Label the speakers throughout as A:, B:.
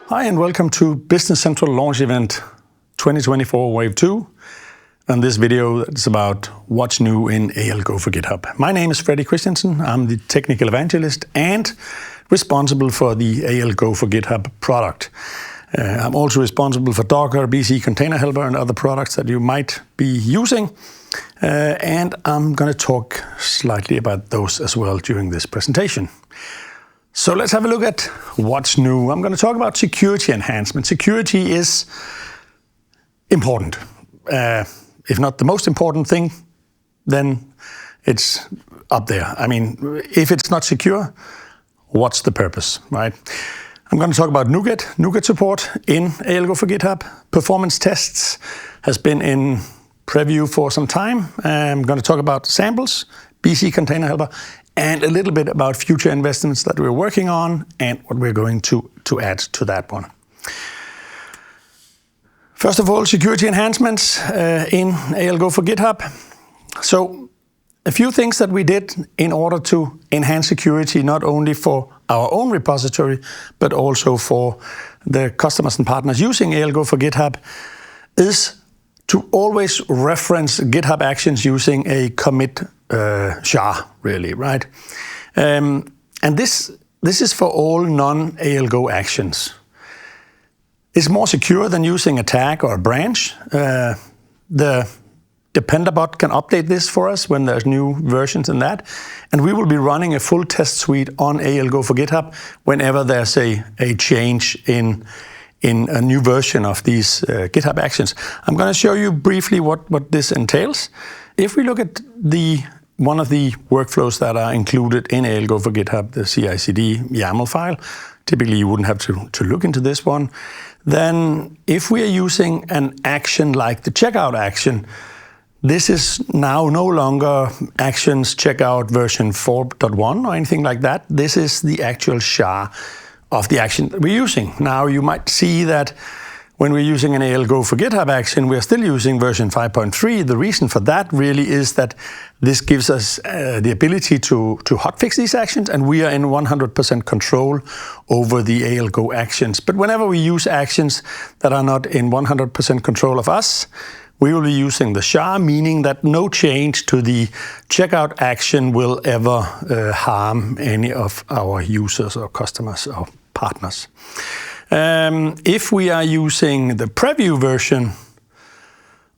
A: Hi and welcome to Business Central Launch Event 2024 Wave 2. And this video is about what's new in ALGO for GitHub. My name is Freddy Christiansen. I'm the technical evangelist and responsible for the ALGO for GitHub product. I'm also responsible for Docker, BC Container Helper, and other products that you might be using. And I'm going to talk slightly about those as well during this presentation. So let's have a look at what's new. I'm going to talk about security enhancement. Security is important. If not the most important thing, then it's up there. I mean, if it's not secure, what's the purpose, right? I'm going to talk about NuGet support in ALGO for GitHub. Performance tests has been in preview for some time. I'm going to talk about samples, BC Container Helper, and a little bit about future investments that we're working on and what we're going to add to that one. First of all, security enhancements in ALGO for GitHub. So a few things that we did in order to enhance security, not only for our own repository, but also for the customers and partners using ALGO for GitHub, is to always reference GitHub actions using a commit SHA, really, right? And this is for all non-ALGO actions. It's more secure than using a tag or a branch. The Dependabot can update this for us when there's new versions in that. And we will be running a full test suite on ALGO for GitHub whenever there's a change in a new version of these GitHub actions. I'm going to show you briefly what this entails. If we look at one of the workflows that are included in ALGO for GitHub, the CI/CD YAML file, typically you wouldn't have to look into this one. Then if we are using an action like the checkout action, this is now no longer actions checkout version 4.1 or anything like that. This is the actual SHA of the action that we're using. Now you might see that when we're using an ALGO for GitHub action, we're still using version 5.3. The reason for that really is that this gives us the ability to hotfix these actions, and we are in 100% control over the ALGO actions. But whenever we use actions that are not in 100% control of us, we will be using the SHA, meaning that no change to the checkout action will ever harm any of our users or customers or partners. If we are using the preview version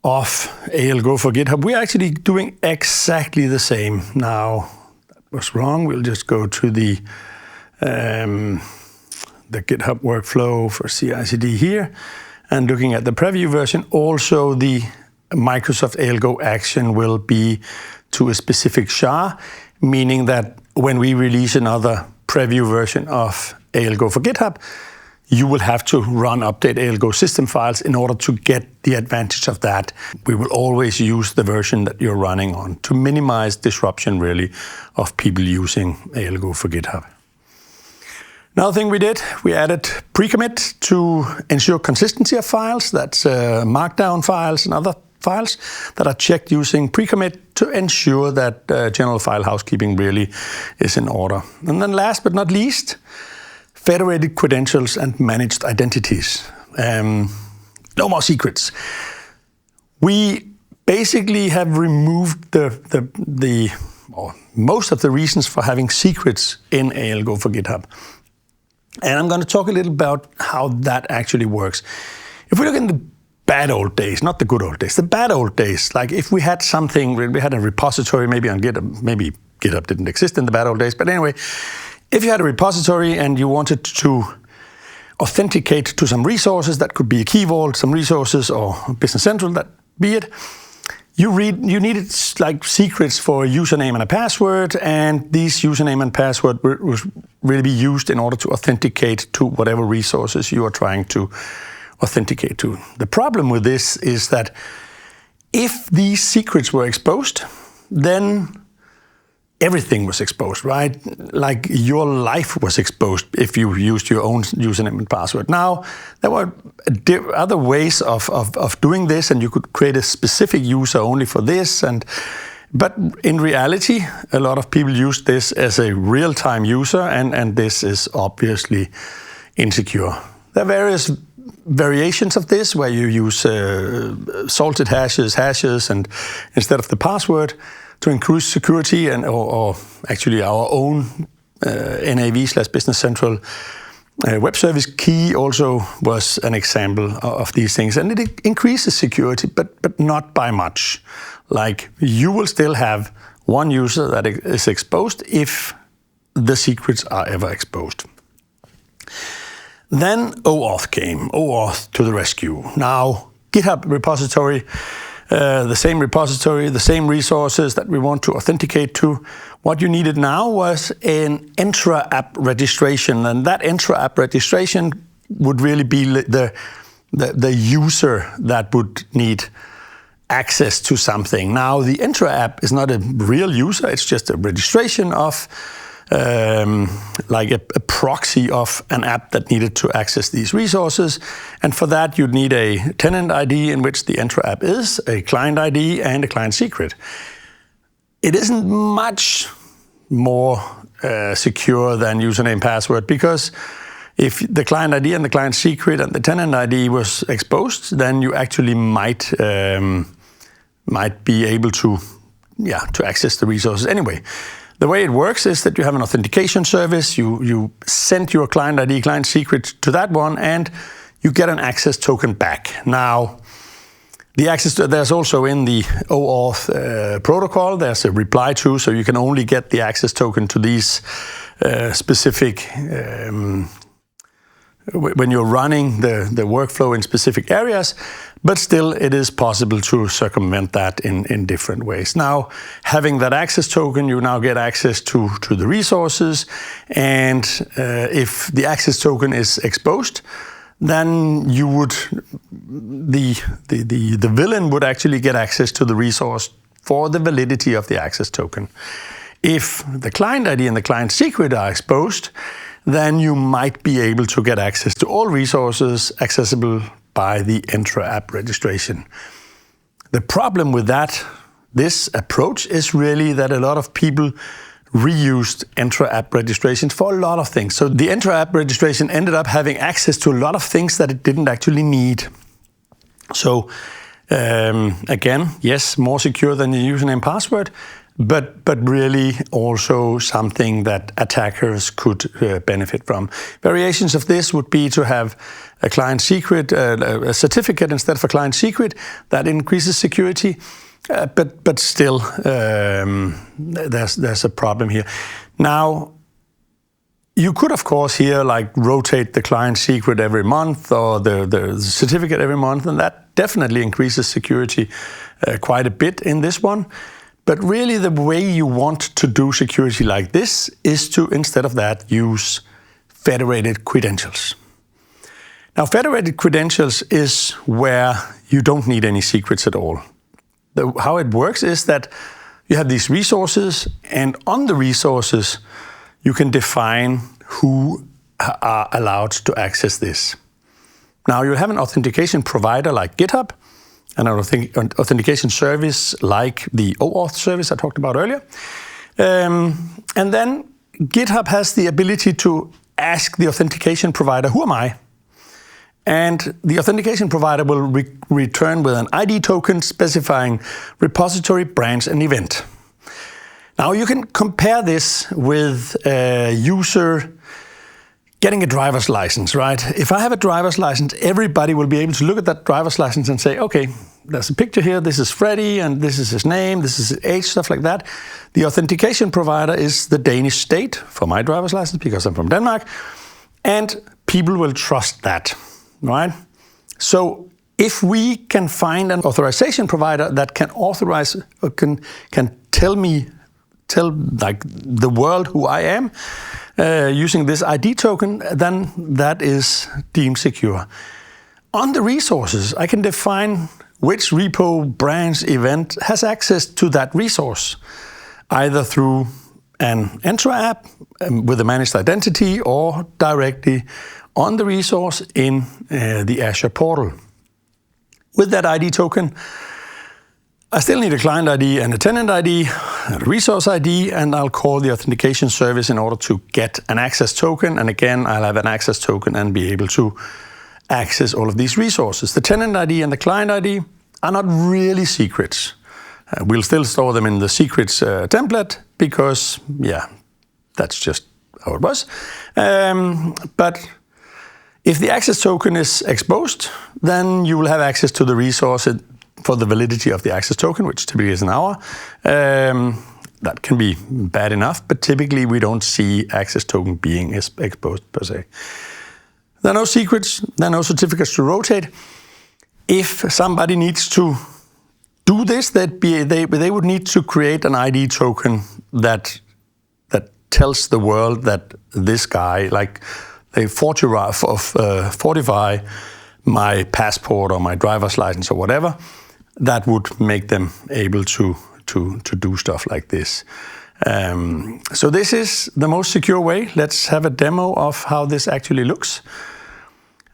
A: of ALGO for GitHub, we're actually doing exactly the same. Now, that was wrong. We'll just go to the GitHub workflow for CI/CD here. And looking at the preview version, also the Microsoft ALGO action will be to a specific SHA, meaning that when we release another preview version of ALGO for GitHub, you will have to run update ALGO system files in order to get the advantage of that. We will always use the version that you're running on to minimize disruption, really, of people using ALGO for GitHub. Another thing we did, we added Precommit to ensure consistency of files. That's markdown files and other files that are checked using Precommit to ensure that general file housekeeping really is in order. And then last but not least, federated credentials and managed identities. No more secrets. We basically have removed most of the reasons for having secrets in ALGO for GitHub. And I'm going to talk a little about how that actually works. If we look in the bad old days, not the good old days, the bad old days, like if we had something, we had a repository maybe on GitHub, maybe GitHub didn't exist in the bad old days, but anyway, if you had a repository and you wanted to authenticate to some resources, that could be a key vault, some resources, or Business Central, that be it, you needed like secrets for a username and a password, and these username and password will really be used in order to authenticate to whatever resources you are trying to authenticate to. The problem with this is that if these secrets were exposed, then everything was exposed, right? Like your life was exposed if you used your own username and password. Now, there were other ways of doing this, and you could create a specific user only for this. But in reality, a lot of people use this as a real-time user, and this is obviously insecure. There are various variations of this where you use salted hashes, and instead of the password to increase security, and or actually our own NAV/Business Central web service key also was an example of these things, and it increases security, but not by much. Like, you will still have one user that is exposed if the secrets are ever exposed. Then OAuth came, OAuth to the rescue. Now, GitHub repository, the same resources that we want to authenticate to. What you needed now was an Entra app registration, and that Entra app registration would really be the user that would need access to something. Now, the Entra app is not a real user, it's just a registration of like a proxy of an app that needed to access these resources. And for that, you'd need a tenant ID in which the Entra app is, a client ID, and a client secret. It isn't much more secure than username password, because if the client ID and the client secret and the tenant ID was exposed, then you actually might be able to access the resources anyway. The way it works is that you have an authentication service, you send your client ID, client secret to that one, and you get an access token back. Now, the access there's also in the OAuth protocol, there's a reply to, so you can only get the access token to these specific, when you're running the workflow in specific areas, but still it is possible to circumvent that in different ways. Now, having that access token, you now get access to the resources, and if the access token is exposed, then the villain would actually get access to the resource for the validity of the access token. If the client ID and the client secret are exposed, then you might be able to get access to all resources accessible by the Entra app registration. The problem with this approach is really that a lot of people reused Entra app registrations for a lot of things. So the Entra app registration ended up having access to a lot of things that it didn't actually need. So again, yes, more secure than the username password, but really also something that attackers could benefit from. Variations of this would be to have a client secret, a certificate instead of a client secret. That increases security, but still there's a problem here. Now, you could, of course, here like rotate the client secret every month or the certificate every month, and that definitely increases security quite a bit in this one. But really, the way you want to do security like this is to, instead of that, use federated credentials. Now, federated credentials is where you don't need any secrets at all. How it works is that you have these resources, and on the resources, you can define who are allowed to access this. Now, you have an authentication provider like GitHub, and an authentication service like the OAuth service I talked about earlier. And then GitHub has the ability to ask the authentication provider, who am I? And the authentication provider will return with an ID token specifying repository, branch, and event. Now, you can compare this with a user getting a driver's license, right? If I have a driver's license, everybody will be able to look at that driver's license and say, okay, there's a picture here, this is Freddy, and this is his name, this is his age, stuff like that. The authentication provider is the Danish state for my driver's license because I'm from Denmark, and people will trust that, right? So if we can find an authorization provider that can authorize, or can tell like the world who I am, using this ID token, then that is deemed secure. On the resources, I can define which repo, branch, event has access to that resource, either through an Entra app with a managed identity or directly on the resource in the Azure portal. With that ID token, I still need a client ID and a tenant ID, a resource ID, and I'll call the authentication service in order to get an access token. And again, I'll have an access token and be able to access all of these resources. The tenant ID and the client ID are not really secrets. We'll still store them in the secrets template because, yeah, that's just how it was. But if the access token is exposed, then you will have access to the resource for the validity of the access token, which typically is an hour. That can be bad enough, but typically we don't see access token being exposed per se. There are no secrets, there are no certificates to rotate. If somebody needs to do this, they would need to create an ID token that tells the world that this guy, like they fortify my passport or my driver's license or whatever, that would make them able to do stuff like this. So this is the most secure way. Let's have a demo of how this actually looks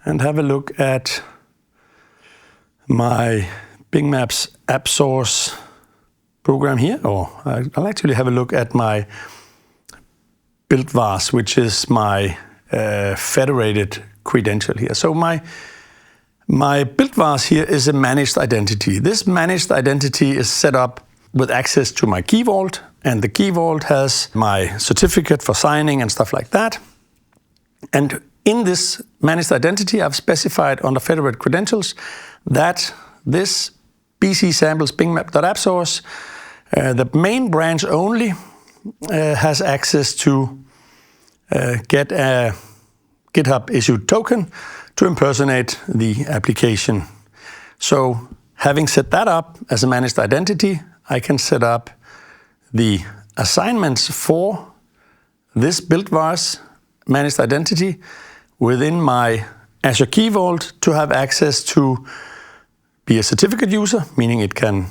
A: and have a look at my Bing Maps Appsource program here, or I'll actually have a look at my build vars, which is my federated credential here. So my build vars here is a managed identity. This managed identity is set up with access to my key vault, and the key vault has my certificate for signing and stuff like that. And in this managed identity, I've specified under federated credentials that this BC samples bingmap.appsource, the main branch only, has access to get a GitHub issued token to impersonate the application. So having set that up as a managed identity, I can set up the assignments for this build vars managed identity within my Azure Key Vault to have access to be a certificate user, meaning it can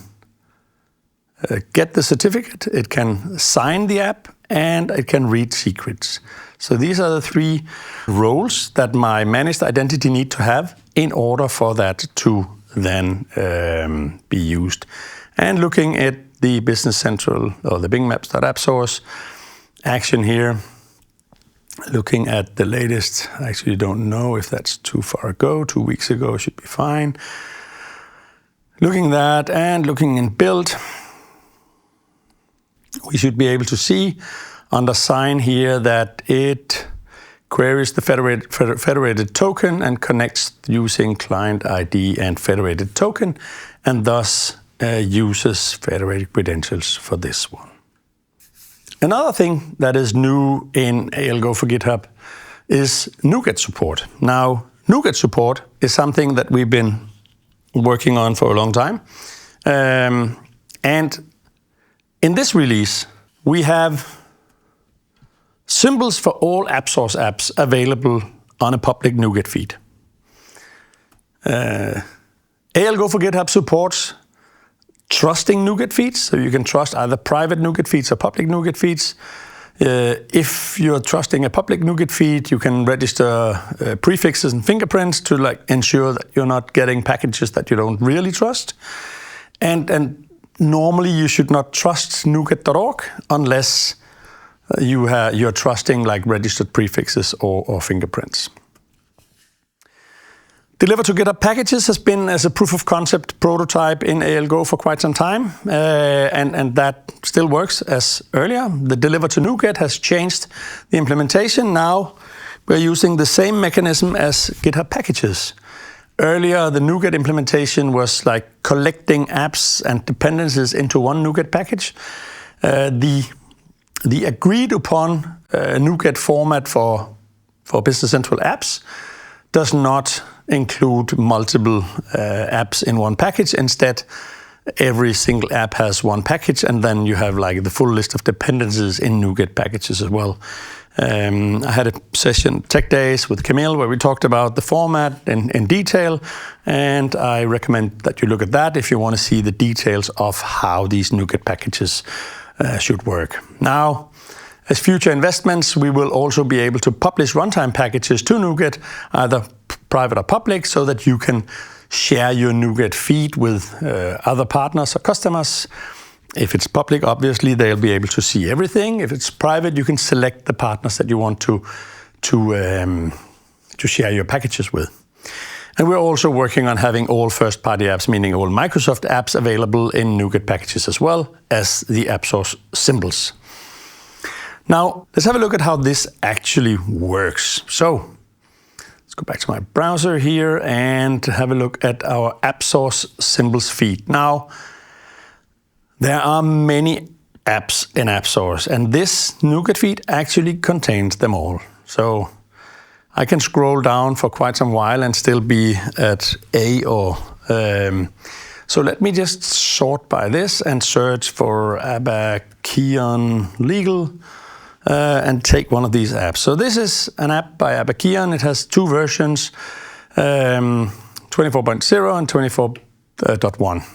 A: get the certificate, it can sign the app, and it can read secrets. So these are the three roles that my managed identity need to have in order for that to then be used. And looking at the Business Central or the Bing Maps.appsource action here, looking at the latest, I actually don't know if that's too far ago, 2 weeks ago should be fine. Looking that and looking in build, we should be able to see under sign here that it queries the federated token and connects using client ID and federated token, and thus uses federated credentials for this one. Another thing that is new in ALGO for GitHub is NuGet support. Now, NuGet support is something that we've been working on for a long time. And in this release, we have symbols for all Appsource apps available on a public NuGet feed. ALGO for GitHub supports trusting NuGet feeds, so you can trust either private NuGet feeds or public NuGet feeds. If you're trusting a public NuGet feed, you can register prefixes and fingerprints to ensure that you're not getting packages that you don't really trust. And normally you should not trust NuGet.org unless you're trusting registered prefixes or fingerprints. Deliver to GitHub packages has been as a proof of concept prototype in ALGO for quite some time, and that still works as earlier. The deliver to NuGet has changed the implementation. Now we're using the same mechanism as GitHub packages. Earlier, the NuGet implementation was collecting apps and dependencies into one NuGet package. The agreed upon NuGet format for Business Central apps does not include multiple apps in one package. Instead, every single app has one package, and then you have the full list of dependencies in NuGet packages as well. I had a session, Tech Days, with Camille, where we talked about the format in detail, and I recommend that you look at that if you want to see the details of how these NuGet packages should work. Now, as future investments, we will also be able to publish runtime packages to NuGet, either private or public, so that you can share your NuGet feed with other partners or customers. If it's public, obviously, they'll be able to see everything. If it's private, you can select the partners that you want to share your packages with. And we're also working on having all first-party apps, meaning all Microsoft apps, available in NuGet packages as well as the Appsource symbols. Now, let's have a look at how this actually works. So, let's go back to my browser here and have a look at our Appsource symbols feed. Now, there are many apps in Appsource, and this NuGet feed actually contains them all. So, I can scroll down for quite some while and still be at A or... so let me just sort by this and search for Abakion Legal and take one of these apps. So this is an app by Abakion. It has two versions, 24.0 and 24.1. I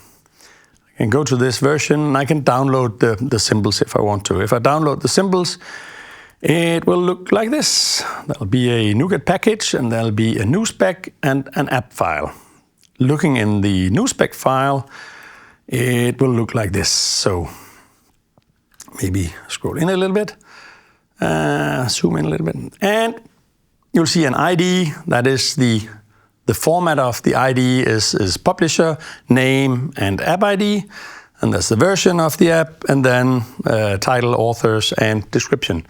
A: can go to this version and I can download the symbols if I want to. If I download the symbols, it will look like this. There'll be a NuGet package and there'll be a new spec and an app file. Looking in the new spec file, it will look like this. So maybe scroll in a little bit, zoom in a little bit, and you'll see an ID. That is the format of the ID is publisher, name, and app ID. And that's the version of the app, and then title, authors, and description.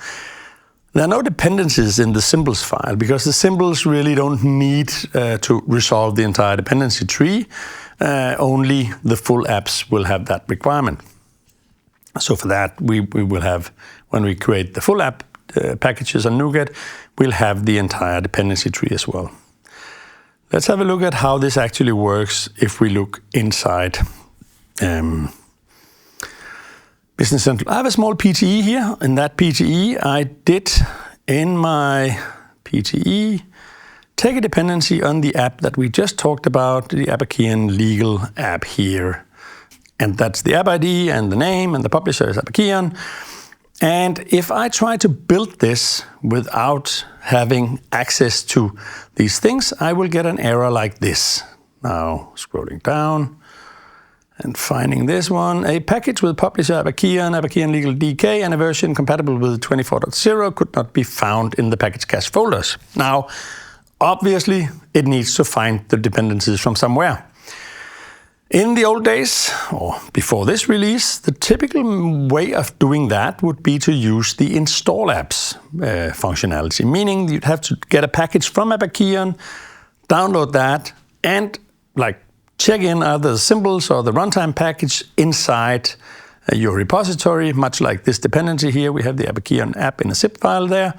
A: There are no dependencies in the symbols file because the symbols really don't need to resolve the entire dependency tree. Only the full apps will have that requirement. So for that, we will have, when we create the full app packages on NuGet, we'll have the entire dependency tree as well. Let's have a look at how this actually works if we look inside Business Central. I have a small PTE here. In that PTE, I did, in my PTE, take a dependency on the app that we just talked about, the Abakion Legal app here. And that's the app ID and the name, and the publisher is Abakion. And if I try to build this without having access to these things, I will get an error like this. Now, scrolling down and finding this one, a package with publisher Abakion Legal DK, and a version compatible with 24.0 could not be found in the package cache folders. Now, obviously, it needs to find the dependencies from somewhere. In the old days, or before this release, the typical way of doing that would be to use the install apps functionality, meaning you'd have to get a package from Abakion, download that, and check in either the symbols or the runtime package inside your repository, much like this dependency here. We have the Abakion app in a zip file there.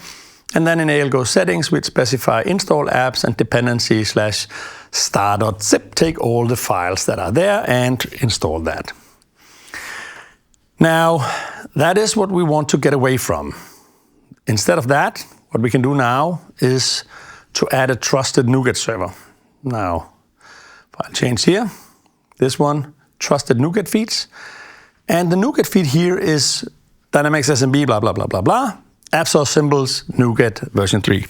A: And then in ALGO settings, we'd specify install apps and dependency / star.zip, take all the files that are there and install that. Now, that is what we want to get away from. Instead of that, what we can do now is to add a trusted NuGet server. Now, file change here, this one, trusted NuGet feeds. And the NuGet feed here is Dynamics SMB, blah, blah, blah, blah, blah. Appsource symbols, NuGet version 3.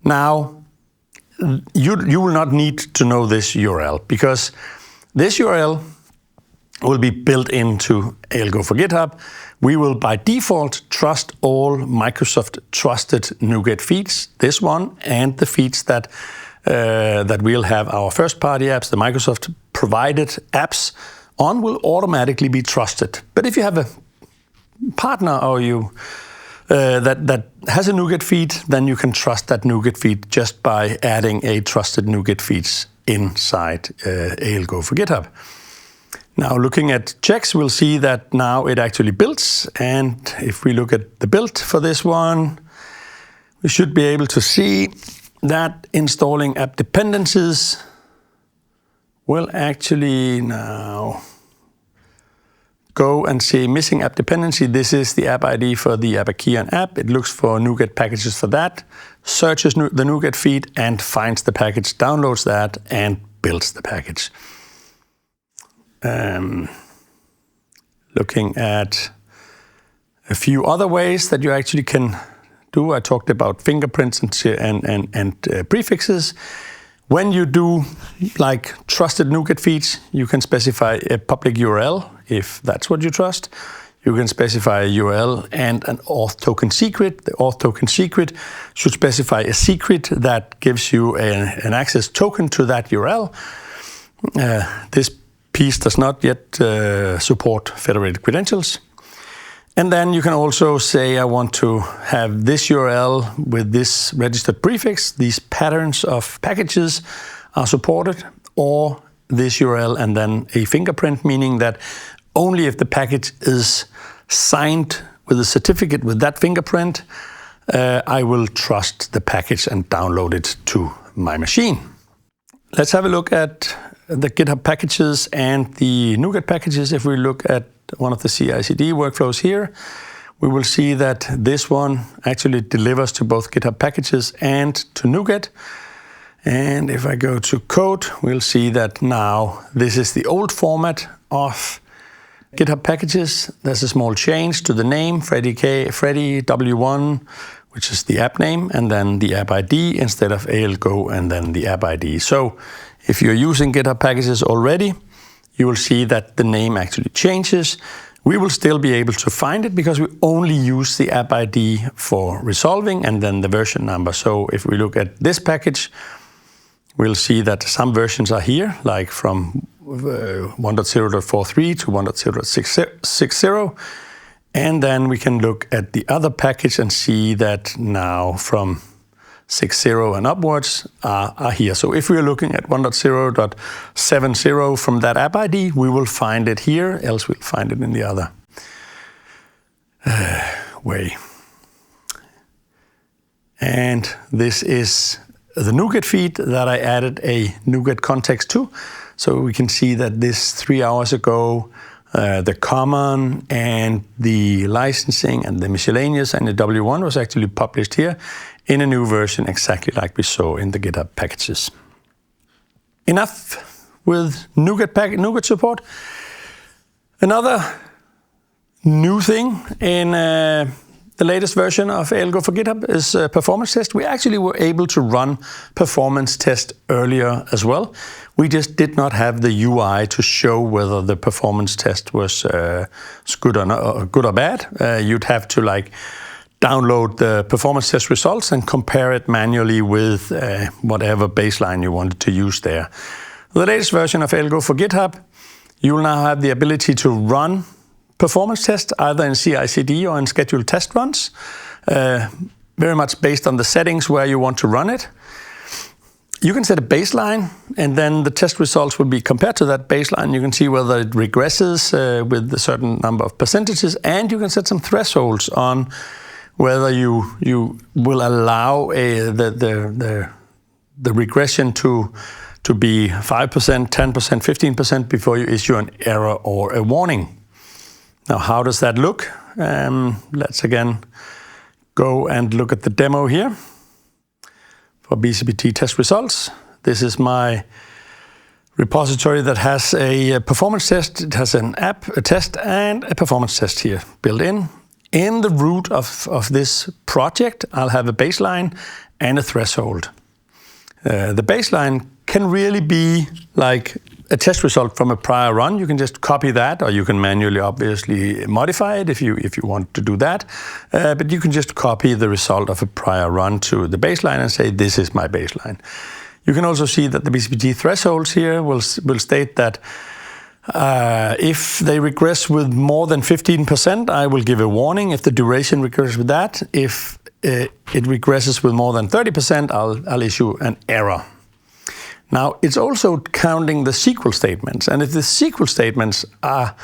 A: Now, you will not need to know this URL because this URL will be built into ALGO for GitHub. We will by default trust all Microsoft trusted NuGet feeds, this one, and the feeds that we'll have our first-party apps, the Microsoft provided apps on, will automatically be trusted. But if you have a partner or you that has a NuGet feed, then you can trust that NuGet feed just by adding a trusted NuGet feeds inside ALGO for GitHub. Now, looking at checks, we'll see that now it actually builds. And if we look at the build for this one, we should be able to see that installing app dependencies will actually now go and see missing app dependency. This is the app ID for the Abakion app. It looks for NuGet packages for that, searches the NuGet feed and finds the package, downloads that, and builds the package. Looking at a few other ways that you actually can do. I talked about fingerprints and prefixes. When you do like trusted NuGet feeds, you can specify a public URL if that's what you trust. you can specify a URL and an auth token secret. The auth token secret should specify a secret that gives you an access token to that URL. This piece does not yet support federated credentials. And then you can also say, I want to have this URL with this registered prefix. These patterns of packages are supported, or this URL and then a fingerprint, meaning that only if the package is signed with a certificate with that fingerprint, I will trust the package and download it to my machine. Let's have a look at the GitHub packages and the NuGet packages. If we look at one of the CI/CD workflows here, we will see that this one actually delivers to both GitHub packages and to NuGet. And if I go to code, we'll see that now this is the old format of GitHub packages. There's a small change to the name, Freddy W1, which is the app name, and then the app ID instead of ALGO and then the app ID. So if you're using GitHub packages already, you will see that the name actually changes. We will still be able to find it because we only use the app ID for resolving and then the version number. So if we look at this package, we'll see that some versions are here, like from 1.0.43 to 1.0.60. And then we can look at the other package and see that now from 6.0 and upwards are here. So if we're looking at 1.0.70 from that app ID, we will find it here, else we'll find it in the other way. And this is the NuGet feed that I added a NuGet context to. So we can see that this 3 hours ago, the common and the licensing and the miscellaneous and the W1 was actually published here in a new version, exactly like we saw in the GitHub packages. Enough with NuGet support. Another new thing in the latest version of ALGO for GitHub is performance test. We actually were able to run performance test earlier as well. We just did not have the UI to show whether the performance test was good or bad. You'd have to download the performance test results and compare it manually with whatever baseline you wanted to use there. The latest version of ALGO for GitHub, you will now have the ability to run performance test either in CI/CD or in scheduled test runs, very much based on the settings where you want to run it. You can set a baseline, and then the test results will be compared to that baseline. You can see whether it regresses with a certain number of percentages, and you can set some thresholds on whether you will allow the regression to be 5%, 10%, 15% before you issue an error or a warning. Now, how does that look? Let's again go and look at the demo here for BCPT test results. This is my repository that has a performance test. It has an app, a test, and a performance test here built in. In the root of this project, I'll have a baseline and a threshold. The baseline can really be like a test result from a prior run. You can just copy that, or you can manually obviously modify it if you want to do that. But you can just copy the result of a prior run to the baseline and say, this is my baseline. You can also see that the BCPT thresholds here will state that if they regress with more than 15%, I will give a warning. If the duration regresses with that, if it regresses with more than 30%, I'll issue an error. Now, it's also counting the SQL statements. And if the SQL statements are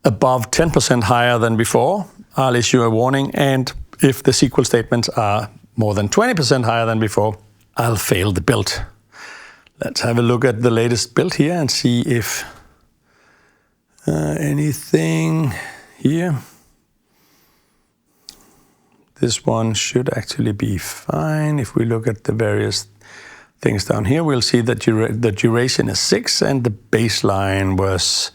A: above 10% higher than before, I'll issue a warning. And if the SQL statements are more than 20% higher than before, I'll fail the build. Let's have a look at the latest build here and see if anything here. This one should actually be fine. If we look at the various things down here, we'll see that the duration is 6 and the baseline was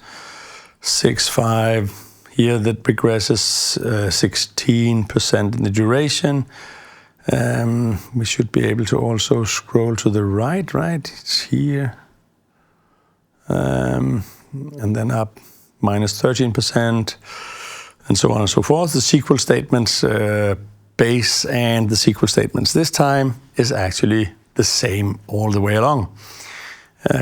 A: 6.5. Here that progresses 16% in the duration. We should be able to also scroll to the right? It's here. And then up minus 13%. and so on and so forth. The SQL statements base and the SQL statements this time is actually the same all the way along.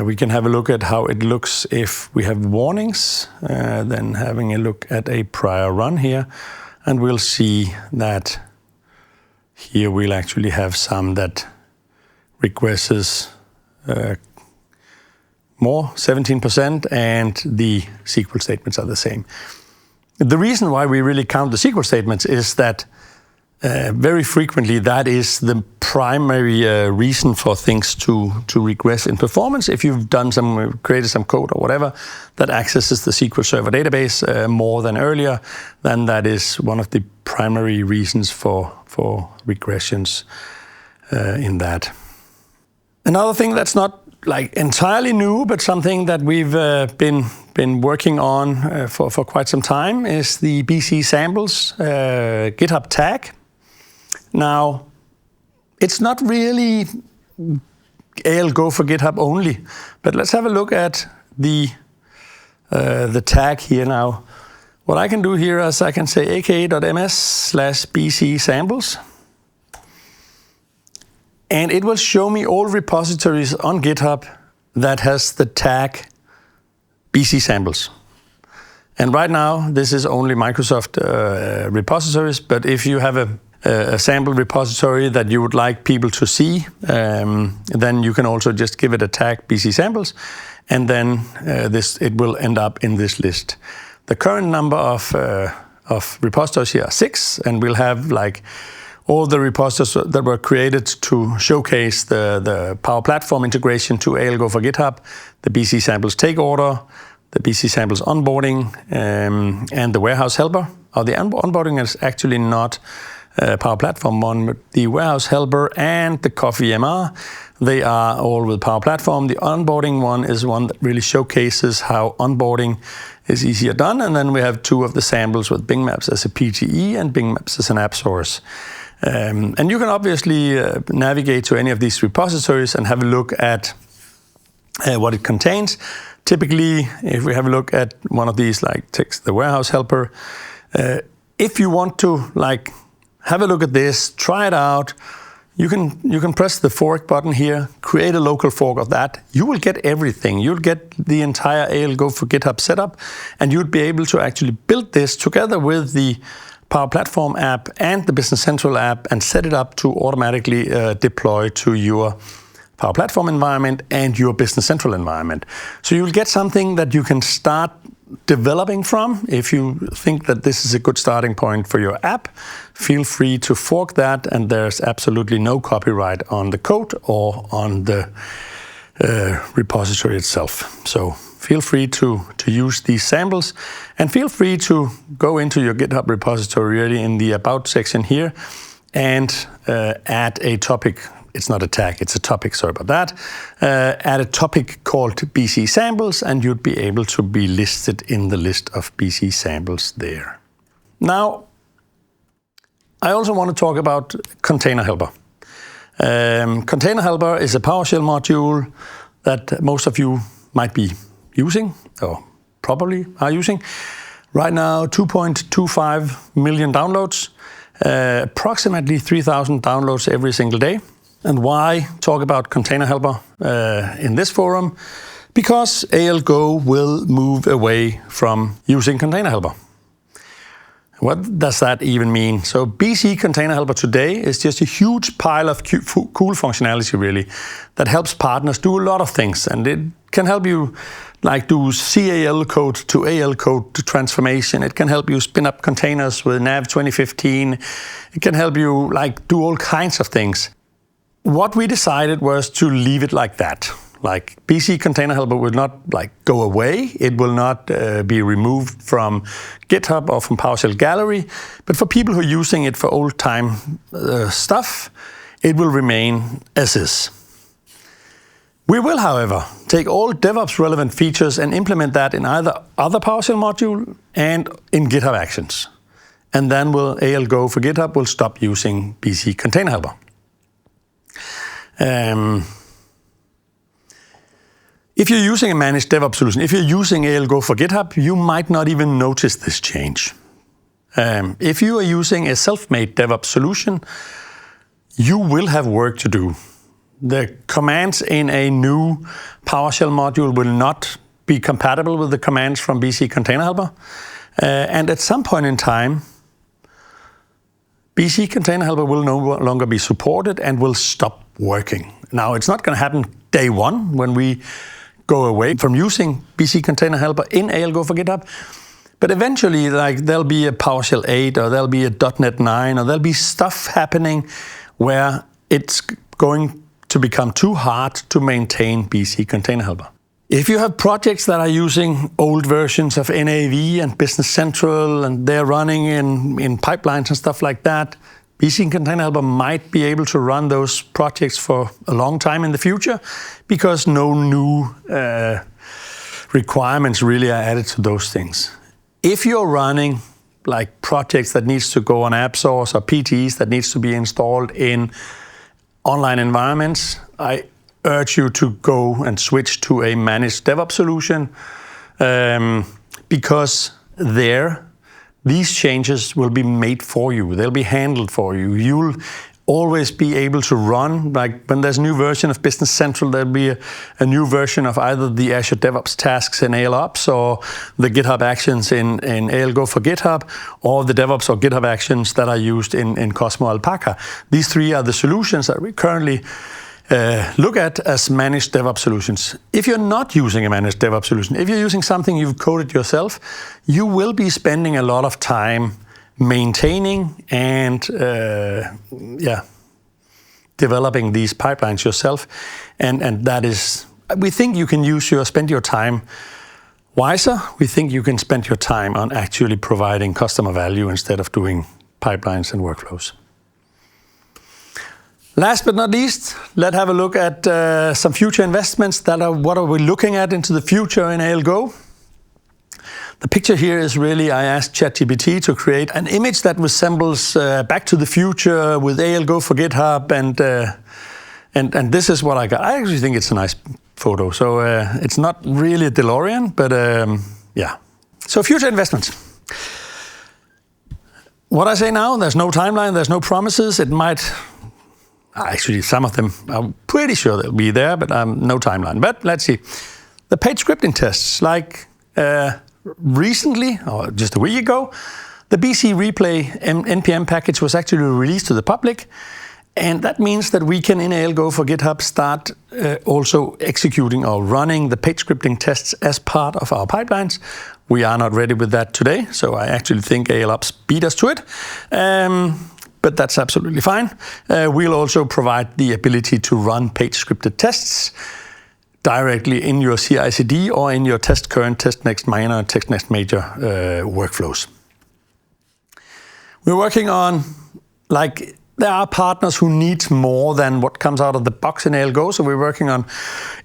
A: We can have a look at how it looks if we have warnings, then having a look at a prior run here, and we'll see that here we'll actually have some that regresses more, 17%, and the SQL statements are the same. The reason why we really count the SQL statements is that very frequently that is the primary reason for things to regress in performance. If you've created some code or whatever that accesses the SQL Server database more than earlier, then that is one of the primary reasons for regressions in that. Another thing that's not like entirely new, but something that we've been working on for quite some time is the BC samples GitHub tag. Now, it's not really AL Go for GitHub only, but let's have a look at the tag here now. What I can do here is I can say aka.ms/bc samples, and it will show me all repositories on GitHub that has the tag BC samples. And right now, this is only Microsoft repositories, but if you have a sample repository that you would like people to see, then you can also just give it a tag BC samples, and then it will end up in this list. The current number of repositories here are 6, and we'll have like all the repositories that were created to showcase the Power Platform integration to AL Go for GitHub, the BC samples take order, the BC samples onboarding, and the warehouse helper. The onboarding is actually not Power Platform one, but the warehouse helper and the Coffee MR, they are all with Power Platform. The onboarding one is one that really showcases how onboarding is easier done. And then we have 2 of the samples with Bing Maps as a PTE and Bing Maps as an AppSource. And you can obviously navigate to any of these repositories and have a look at what it contains. Typically, if we have a look at one of these, like text the warehouse helper, if you want to like have a look at this, try it out, you can press the fork button here, create a local fork of that. You will get everything. You'll get the entire AL Go for GitHub setup, and you'd be able to actually build this together with the Power Platform app and the Business Central app and set it up to automatically deploy to your Power Platform environment and your Business Central environment. So you'll get something that you can start developing from. If you think that this is a good starting point for your app, feel free to fork that, and there's absolutely no copyright on the code or on the repository itself. So feel free to use these samples, and feel free to go into your GitHub repository really in the About section here and add a topic. It's not a tag, it's a topic, sorry about that. Add a topic called BC samples, and you'd be able to be listed in the list of BC samples there. Now, I also want to talk about Container Helper. Container Helper is a PowerShell module that most of you might be using, or probably are using. Right now, 2.25 million downloads, approximately 3,000 downloads every single day. And why talk about Container Helper in this forum? Because AL Go will move away from using Container Helper. What does that even mean? So BC Container Helper today is just a huge pile of cool functionality really that helps partners do a lot of things, and it can help you like do CAL code to AL code to transformation. It can help you spin up containers with Nav 2015. It can help you like do all kinds of things. What we decided was to leave it like that. Like BC Container Helper will not like go away. It will not be removed from GitHub or from PowerShell Gallery. But for people who are using it for old time stuff, it will remain as is. We will, however, take all DevOps relevant features and implement that in either other PowerShell module and in GitHub Actions. And then AL Go for GitHub will stop using BC Container Helper. If you're using a managed DevOps solution, if you're using AL Go for GitHub, you might not even notice this change. If you are using a self-made DevOps solution, you will have work to do. The commands in a new PowerShell module will not be compatible with the commands from BC Container Helper. And at some point in time, BC Container Helper will no longer be supported and will stop working. Now, it's not going to happen day one when we go away from using BC Container Helper in ALGO for GitHub. But eventually, there'll be a PowerShell 8 or there'll be a .NET 9 or there'll be stuff happening where it's going to become too hard to maintain BC Container Helper. If you have projects that are using old versions of NAV and Business Central and they're running in pipelines and stuff like that, BC Container Helper might be able to run those projects for a long time in the future because no new requirements really are added to those things. If you're running like projects that needs to go on Appsource or PTs that needs to be installed in online environments, I urge you to go and switch to a managed DevOps solution because these changes will be made for you. They'll be handled for you. You'll always be able to run, like when there's a new version of Business Central, there'll be a new version of either the Azure DevOps tasks in ALOps or the GitHub Actions in ALGO for GitHub, or the DevOps or GitHub Actions that are used in Cosmo Alpaca. These three are the solutions that we currently look at as managed DevOps solutions. If you're not using a managed DevOps solution, if you're using something you've coded yourself, you will be spending a lot of time maintaining and developing these pipelines yourself. And that is, we think you can spend your time wiser. We think you can spend your time on actually providing customer value instead of doing pipelines and workflows. Last but not least, let's have a look at some future investments. What are we looking at into the future in ALGO? The picture here is really, I asked ChatGPT to create an image that resembles Back to the Future with ALGO for GitHub, and this is what I got. I actually think it's a nice photo. So it's not really a DeLorean, but yeah. So future investments. What I say now, there's no timeline, there's no promises. It might... Actually, some of them, I'm pretty sure they'll be there, but no timeline. But let's see. The page scripting tests, like recently, or just a week ago, the BC Replay NPM package was actually released to the public. And that means that we can, in ALGO for GitHub, start also executing or running the page scripting tests as part of our pipelines. We are not ready with that today, so I actually think ALOps beat us to it. But that's absolutely fine. We'll also provide the ability to run page-scripted tests directly in your CI/CD or in your test current, test next minor, test next major workflows. We're working on, there are partners who need more than what comes out of the box in ALGO, so we're working on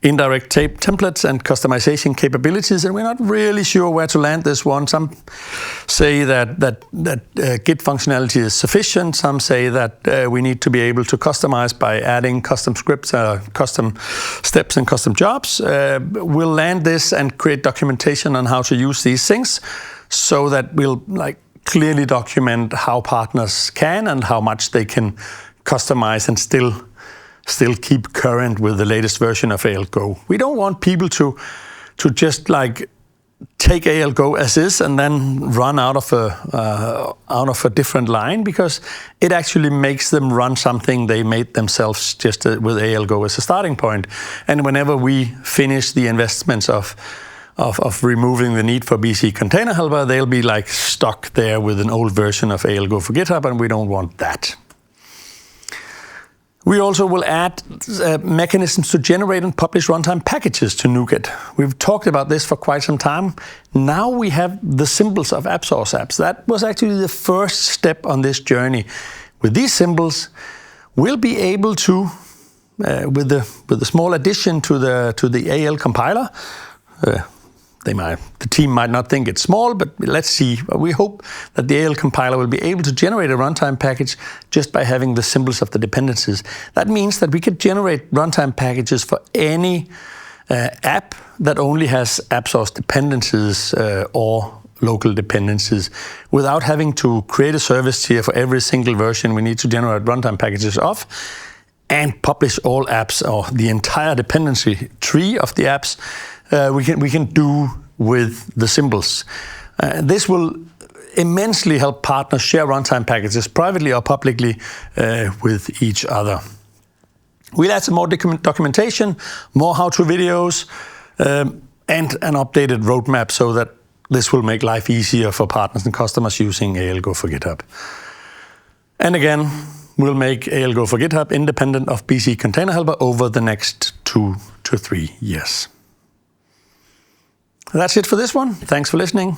A: indirect templates and customization capabilities, and we're not really sure where to land this one. Some say that Git functionality is sufficient. Some say that we need to be able to customize by adding custom scripts, custom steps, and custom jobs. We'll land this and create documentation on how to use these things so that we'll clearly document how partners can and how much they can customize and still keep current with the latest version of ALGO. We don't want people to just take ALGO as is and then run out of a different line, because it actually makes them run something they made themselves just with ALGO as a starting point. And whenever we finish the investments of removing the need for BC Container Helper, they'll be stuck there with an old version of ALGO for GitHub, and we don't want that. We also will add mechanisms to generate and publish runtime packages to NuGet. We've talked about this for quite some time. Now we have the symbols of Appsource apps. That was actually the first step on this journey. With these symbols, we'll be able to, with the small addition to the AL compiler, the team might not think it's small, but let's see. We hope that the AL compiler will be able to generate a runtime package just by having the symbols of the dependencies. That means that we could generate runtime packages for any app that only has Appsource dependencies or local dependencies without having to create a service tier for every single version we need to generate runtime packages of and publish all apps or the entire dependency tree of the apps. We can do with the symbols. This will immensely help partners share runtime packages privately or publicly with each other. We'll add some more documentation, more how-to videos, and an updated roadmap so that this will make life easier for partners and customers using ALGO for GitHub. And again, we'll make ALGO for GitHub independent of BC Container Helper over the next 2 to 3 years. That's it for this one. Thanks for listening.